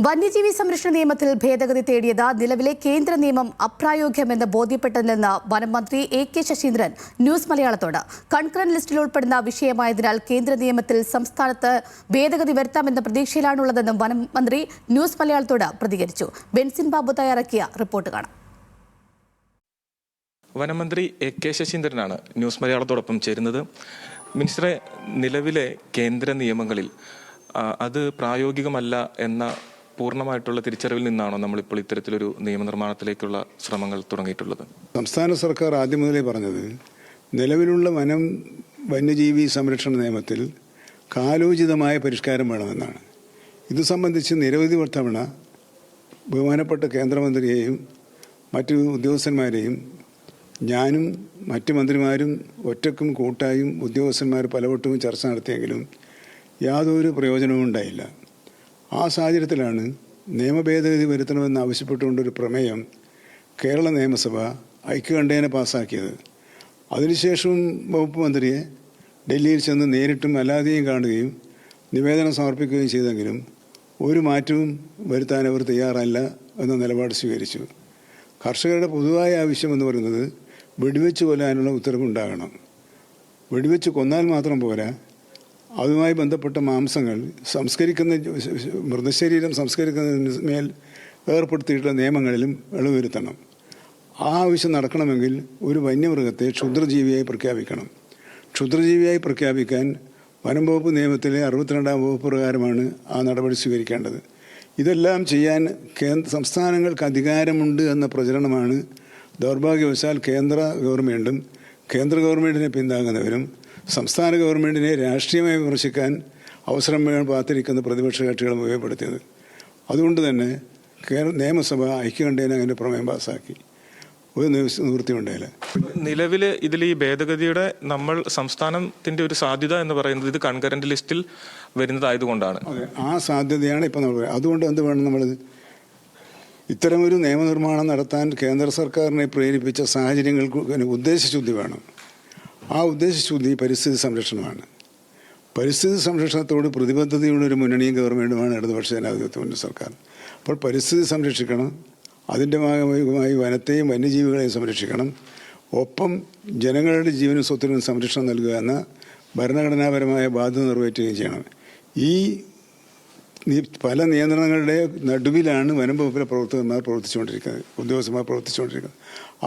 വന്യജീവി സംരക്ഷണ നിയമത്തിൽ ഭേദഗതി തേടിയത് നിലവിലെ കേന്ദ്ര നിയമം അപ്രായോഗികമെന്ന് ബോധ്യപ്പെട്ടതിലെന്ന് വനം മന്ത്രി എ.കെ. ശശീന്ദ്രൻ ന്യൂസ് മലയാളത്തോട്. കൺകറന്റ് ലിസ്റ്റിൽ ഉൾപ്പെടുന്ന വിഷയമായതിനാൽ കേന്ദ്ര നിയമത്തിൽ സംസ്ഥാനത്ത് ഭേദഗതി വരുത്താമെന്ന പ്രതീക്ഷയിലാണുള്ളതെന്നും വനം മന്ത്രി ന്യൂസ് മലയാളത്തോട് പ്രതികരിച്ചു. ബെൻസിൻ ബാബു തയ്യാറാക്കിയ റിപ്പോർട്ട് കാണാം. വനമന്ത്രി എ.കെ. ശശീന്ദ്രനാണ് ന്യൂസ് മലയാളത്തോടൊപ്പം ചേരുന്നത്. മിനിസ്റ്ററെ, നിലവിലെ കേന്ദ്ര നിയമങ്ങളിൽ അത് പ്രായോഗികമല്ല എന്ന പൂർണ്ണമായിട്ടുള്ള തിരിച്ചറിവിൽ നിന്നാണോ നമ്മളിപ്പോൾ ഇത്തരത്തിലൊരു നിയമനിർമ്മാണത്തിലേക്കുള്ള ശ്രമങ്ങൾ തുടങ്ങിയിട്ടുള്ളത്? സംസ്ഥാന സർക്കാർ ആദ്യം മുതലേ പറഞ്ഞത് നിലവിലുള്ള വന്യജീവി സംരക്ഷണ നിയമത്തിൽ കാലോചിതമായ പരിഷ്കാരം വേണമെന്നാണ്. ഇത് സംബന്ധിച്ച് നിരവധി തവണ ബഹുമാനപ്പെട്ട കേന്ദ്രമന്ത്രിയെയും മറ്റു ഉദ്യോഗസ്ഥന്മാരെയും ഞാനും മറ്റു മന്ത്രിമാരും ഒറ്റക്കും കൂട്ടായും ഉദ്യോഗസ്ഥന്മാർ പലവട്ടവും ചർച്ച നടത്തിയെങ്കിലും യാതൊരു പ്രയോജനവും ഉണ്ടായില്ല. ആ സാഹചര്യത്തിലാണ് നിയമഭേദഗതി വരുത്തണമെന്ന് ആവശ്യപ്പെട്ടുകൊണ്ടൊരു പ്രമേയം കേരള നിയമസഭ ഐക്യകണ്ഠേന പാസ്സാക്കിയത്. അതിനുശേഷവും വകുപ്പ് മന്ത്രിയെ ഡൽഹിയിൽ ചെന്ന് നേരിട്ടും അല്ലാതെയും കാണുകയും നിവേദനം സമർപ്പിക്കുകയും ചെയ്തെങ്കിലും ഒരു മാറ്റവും വരുത്താൻ അവർ തയ്യാറല്ല എന്ന നിലപാട് സ്വീകരിച്ചു. കർഷകരുടെ പൊതുവായ ആവശ്യമെന്ന് പറയുന്നത് വെടിവെച്ച് കൊല്ലാനുള്ള ഉത്തരവുണ്ടാകണം. വെടിവെച്ച് കൊന്നാൽ മാത്രം പോരാ, അതുമായി ബന്ധപ്പെട്ട മാംസങ്ങൾ മൃതശരീരം സംസ്കരിക്കുന്നതിന് മേൽ ഏർപ്പെടുത്തിയിട്ടുള്ള നിയമങ്ങളിലും ഇളവ് വരുത്തണം. ആ ആവശ്യം നടക്കണമെങ്കിൽ ഒരു വന്യമൃഗത്തെ ക്ഷുദ്രജീവിയായി പ്രഖ്യാപിക്കണം. ക്ഷുദ്രജീവിയായി പ്രഖ്യാപിക്കാൻ വനം വകുപ്പ് നിയമത്തിലെ 62-ാം വകുപ്പ് പ്രകാരമാണ് ആ നടപടി സ്വീകരിക്കേണ്ടത്. ഇതെല്ലാം ചെയ്യാൻ സംസ്ഥാനങ്ങൾക്ക് അധികാരമുണ്ട് എന്ന പ്രചരണമാണ് ദൗർഭാഗ്യവശാൽ കേന്ദ്ര ഗവൺമെൻറ്റിനെ പിന്താങ്ങുന്നവരും സംസ്ഥാന ഗവൺമെൻറ്റിനെ രാഷ്ട്രീയമായി വിമർശിക്കാൻ അവസരം കാത്തിരിക്കുന്ന പ്രതിപക്ഷ കക്ഷികളും ഉപയോഗപ്പെടുത്തിയത്. അതുകൊണ്ട് തന്നെ നിയമസഭ ഐക്യകണ്ഠേന അതിൻ്റെ പ്രമേയം പാസ്സാക്കി. ഒരു നിവൃത്തിയുണ്ടായില്ല. നിലവിൽ ഇതിൽ ഈ ഭേദഗതിയുടെ സംസ്ഥാനത്തിൻ്റെ ഒരു സാധ്യത എന്ന് പറയുന്നത് ഇത് കൺകറന്റ് ലിസ്റ്റിൽ വരുന്നതായതുകൊണ്ടാണ്. അതെ, ആ സാധ്യതയാണ് ഇപ്പം നമ്മൾ. അതുകൊണ്ട് എന്ത് വേണം, നമ്മൾ ഇത്തരമൊരു നിയമനിർമ്മാണം നടത്താൻ കേന്ദ്ര സർക്കാരിനെ പ്രേരിപ്പിച്ച സാഹചര്യങ്ങൾക്ക് ഉദ്ദേശശുദ്ധി വേണം. ആ ഉദ്ദേശശുദ്ധി പരിസ്ഥിതി സംരക്ഷണമാണ്. പരിസ്ഥിതി സംരക്ഷണത്തോട് പ്രതിബദ്ധതയുള്ളൊരു മുന്നണിയും ഗവൺമെൻറ്റുമാണ് ഇടതുപക്ഷ ജനാധിപത്യ മുന്നണി സർക്കാർ. അപ്പോൾ പരിസ്ഥിതി സംരക്ഷിക്കണം, അതിൻ്റെ ഭാഗമായി വനത്തെയും വന്യജീവികളെയും സംരക്ഷിക്കണം, ഒപ്പം ജനങ്ങളുടെ ജീവനും സ്വത്തിനും സംരക്ഷണം നൽകുക എന്ന ഭരണഘടനാപരമായ ബാധ്യത നിറവേറ്റുകയും ചെയ്യണം. ഈ പല നിയന്ത്രണങ്ങളുടെ നടുവിലാണ് വനം വകുപ്പിലെ ഉദ്യോഗസ്ഥന്മാർ പ്രവർത്തിച്ചുകൊണ്ടിരിക്കുന്നത്.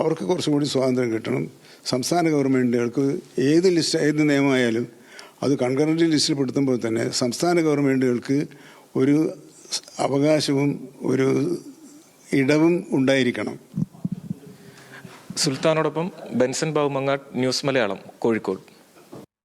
അവർക്ക് കുറച്ചുകൂടി സ്വാതന്ത്ര്യം കിട്ടണം. സംസ്ഥാന ഗവൺമെൻറ്റുകൾക്ക് ഏത് നിയമമായാലും അത് കൺകറന്റ് ലിസ്റ്റിൽ പെടുത്തുമ്പോൾ തന്നെ സംസ്ഥാന ഗവൺമെൻറ്റുകൾക്ക് ഒരു അവകാശവും ഒരു ഇടവും ഉണ്ടായിരിക്കണം. സുൽത്താനോടൊപ്പം ബെൻസൻ ബാബു, ന്യൂസ് മലയാളം, കോഴിക്കോട്.